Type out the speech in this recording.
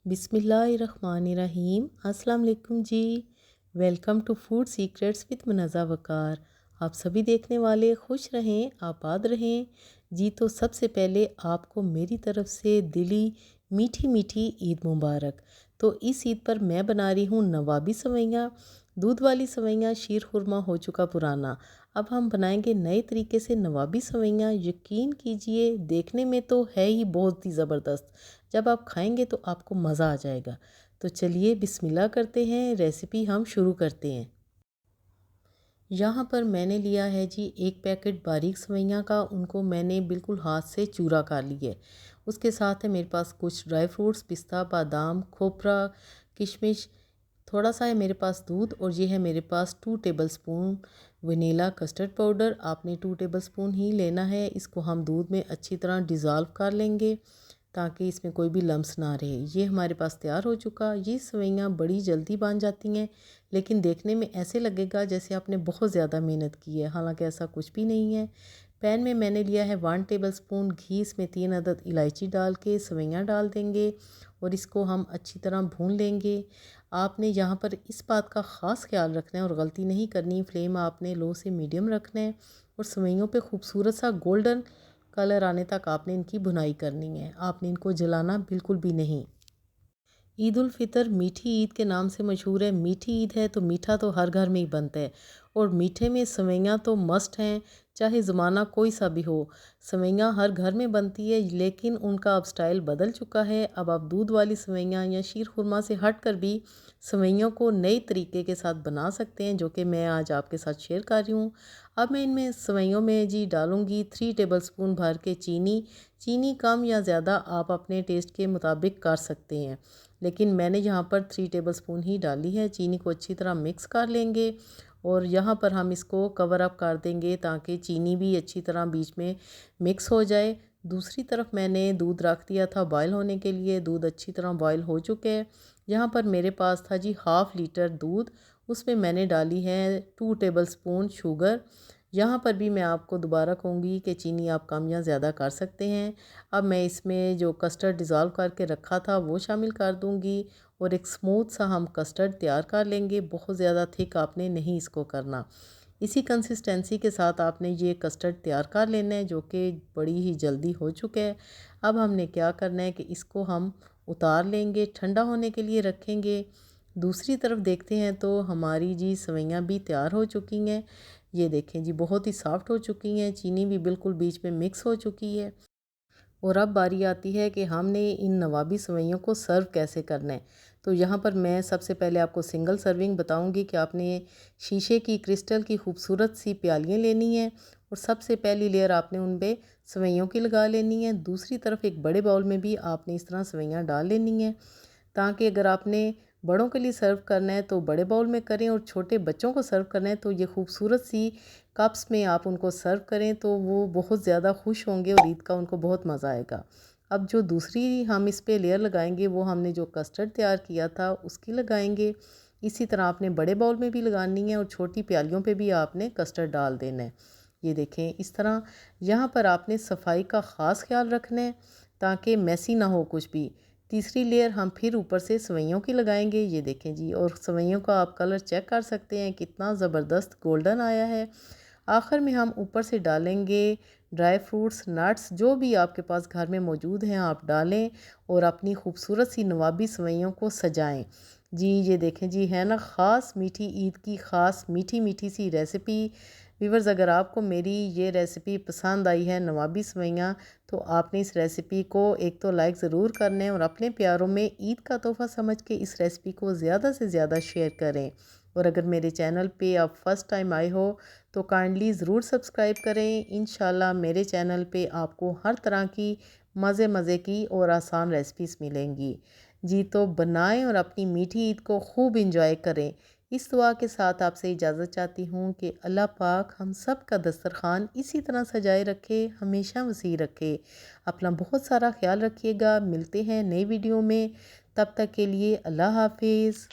बिस्मिल्लाहिर्रहमानिर्रहीम। अस्सलाम वालेकुम जी। Welcome to food secrets with Munazza Waqar. आप सभी देखने वाले खुश रहें, आबाद रहें जी। तो सबसे पहले आपको मेरी तरफ से दिली मीठी मीठी ईद मुबारक। तो इस ईद पर मैं बना रही हूँ नवाबी सवैयाँ। दूध वाली सवैयाँ शीर खुरमा हो चुका पुराना। अब हम बनाएंगे नए तरीके से नवाबी सवैयाँ। यकीन कीजिए देखने में तो है ही बहुत ही ज़बरदस्त, जब आप खाएंगे तो आपको मज़ा आ जाएगा। तो चलिए बिस्मिल्लाह करते हैं, रेसिपी हम शुरू करते हैं। यहाँ पर मैंने लिया है जी एक पैकेट बारीक सवैयाँ का। उनको मैंने बिल्कुल हाथ से चूरा कर लिया है। उसके साथ है मेरे पास कुछ ड्राई फ्रूट्स, पिस्ता, बादाम, खोपरा, किशमिश। थोड़ा सा है मेरे पास दूध, और ये है मेरे पास 2 टेबलस्पून वनीला कस्टर्ड पाउडर। आपने 2 टेबलस्पून ही लेना है। इसको हम दूध में अच्छी तरह डिज़ोल्व कर लेंगे ताकि इसमें कोई भी लम्स ना रहे। ये हमारे पास तैयार हो चुका। ये सवैयाँ बड़ी जल्दी बन जाती हैं, लेकिन देखने में ऐसे लगेगा जैसे आपने बहुत ज़्यादा मेहनत की है, हालांकि ऐसा कुछ भी नहीं है। पैन में मैंने लिया है 1 टेबलस्पून घी। इसमें 3 अदद इलायची डाल के सवैयाँ डाल देंगे और इसको हम अच्छी तरह भून लेंगे। आपने यहाँ पर इस बात का ख़ास ख्याल रखना है और गलती नहीं करनी, फ्लेम आपने लो से मीडियम रखना है और सवैयों पे खूबसूरत सा गोल्डन कलर आने तक आपने इनकी भुनाई करनी है। आपने इनको जलाना बिल्कुल भी नहीं। ईद उल फ़ितर मीठी ईद के नाम से मशहूर है। मीठी ईद है तो मीठा तो हर घर में ही बनता है, और मीठे में सवैयाँ तो मस्ट हैं, चाहे ज़माना कोई सा भी हो। सवैयाँ हर घर में बनती है, लेकिन उनका अब स्टाइल बदल चुका है। अब आप दूध वाली सवैयाँ या शीर खुरमा से हट कर भी सवैयों को नए तरीके के साथ बना सकते हैं, जो कि मैं आज आपके साथ शेयर कर रही हूँ। अब मैं इनमें सवैयों में जी डालूँगी 3 टेबलस्पून भर के चीनी। चीनी कम या ज़्यादा आप अपने टेस्ट के मुताबिक कर सकते हैं, लेकिन मैंने यहाँ पर 3 टेबलस्पून ही डाली है। चीनी को अच्छी तरह मिक्स कर लेंगे और यहाँ पर हम इसको कवर अप कर देंगे ताकि चीनी भी अच्छी तरह बीच में मिक्स हो जाए। दूसरी तरफ मैंने दूध रख दिया था बॉयल होने के लिए। दूध अच्छी तरह बॉयल हो चुके हैं। यहाँ पर मेरे पास था जी 1/2 लीटर दूध। उसमें मैंने डाली है 2 टेबलस्पून शुगर। यहाँ पर भी मैं आपको दोबारा कहूँगी कि चीनी आप कम या ज़्यादा कर सकते हैं। अब मैं इसमें जो कस्टर्ड डिज़ोल्व करके रखा था वो शामिल कर दूँगी और एक स्मूथ सा हम कस्टर्ड तैयार कर लेंगे। बहुत ज़्यादा थिक आपने नहीं इसको करना। इसी कंसिस्टेंसी के साथ आपने ये कस्टर्ड तैयार कर लेना है, जो कि बड़ी ही जल्दी हो चुका है। अब हमने क्या करना है कि इसको हम उतार लेंगे, ठंडा होने के लिए रखेंगे। दूसरी तरफ देखते हैं तो हमारी जी सवैयाँ भी तैयार हो चुकी हैं। ये देखें जी बहुत ही सॉफ्ट हो चुकी हैं, चीनी भी बिल्कुल बीच में मिक्स हो चुकी है। और अब बारी आती है कि हमने इन नवाबी सवैयों को सर्व कैसे करना है। तो यहाँ पर मैं सबसे पहले आपको सिंगल सर्विंग बताऊँगी कि आपने शीशे की क्रिस्टल की खूबसूरत सी प्यालियाँ लेनी हैं और सबसे पहली लेयर आपने उन पर सवैयों की लगा लेनी है। दूसरी तरफ एक बड़े बाउल में भी आपने इस तरह सवैयाँ डाल लेनी है, ताकि अगर आपने बड़ों के लिए सर्व करना है तो बड़े बाउल में करें और छोटे बच्चों को सर्व करना है तो ये खूबसूरत सी कप्स में आप उनको सर्व करें, तो वो बहुत ज़्यादा खुश होंगे और ईद का उनको बहुत मज़ा आएगा। अब जो दूसरी हम इस पे लेयर लगाएंगे वो हमने जो कस्टर्ड तैयार किया था उसकी लगाएंगे। इसी तरह आपने बड़े बाउल में भी लगानी है और छोटी प्यालियों पे भी आपने कस्टर्ड डाल देना है। ये देखें इस तरह। यहाँ पर आपने सफाई का ख़ास ख्याल रखना है ताकि मैसी ना हो कुछ भी। तीसरी लेयर हम फिर ऊपर से सवैयों की लगाएंगे। ये देखें जी, और सवैयों का आप कलर चेक कर सकते हैं कितना ज़बरदस्त गोल्डन आया है। आखिर में हम ऊपर से डालेंगे ड्राई फ्रूट्स, नट्स, जो भी आपके पास घर में मौजूद हैं आप डालें और अपनी खूबसूरत सी नवाबी सवैयों को सजाएं। जी ये देखें जी, है ना ख़ास मीठी ईद की ख़ास मीठी मीठी सी रेसिपी। व्यूअर्स, अगर आपको मेरी ये रेसिपी पसंद आई है नवाबी सवैयाँ, तो आपने इस रेसिपी को एक तो लाइक ज़रूर करना है और अपने प्यारों में ईद का तोहफ़ा समझ के इस रेसिपी को ज़्यादा से ज़्यादा शेयर करें। और अगर मेरे चैनल पे आप फर्स्ट टाइम आए हो तो काइंडली ज़रूर सब्सक्राइब करें। इंशाल्लाह मेरे चैनल पे आपको हर तरह की मज़े मज़े की और आसान रेसिपीज़ मिलेंगी। जी तो बनाएं और अपनी मीठी ईद को खूब इंजॉय करें। इस दुआ के साथ आपसे इजाज़त चाहती हूँ कि अल्लाह पाक हम सब का दस्तरखान इसी तरह सजाए रखे, हमेशा वसी रखे। अपना बहुत सारा ख्याल रखिएगा। मिलते हैं नई वीडियो में, तब तक के लिए अल्लाह हाफिज़।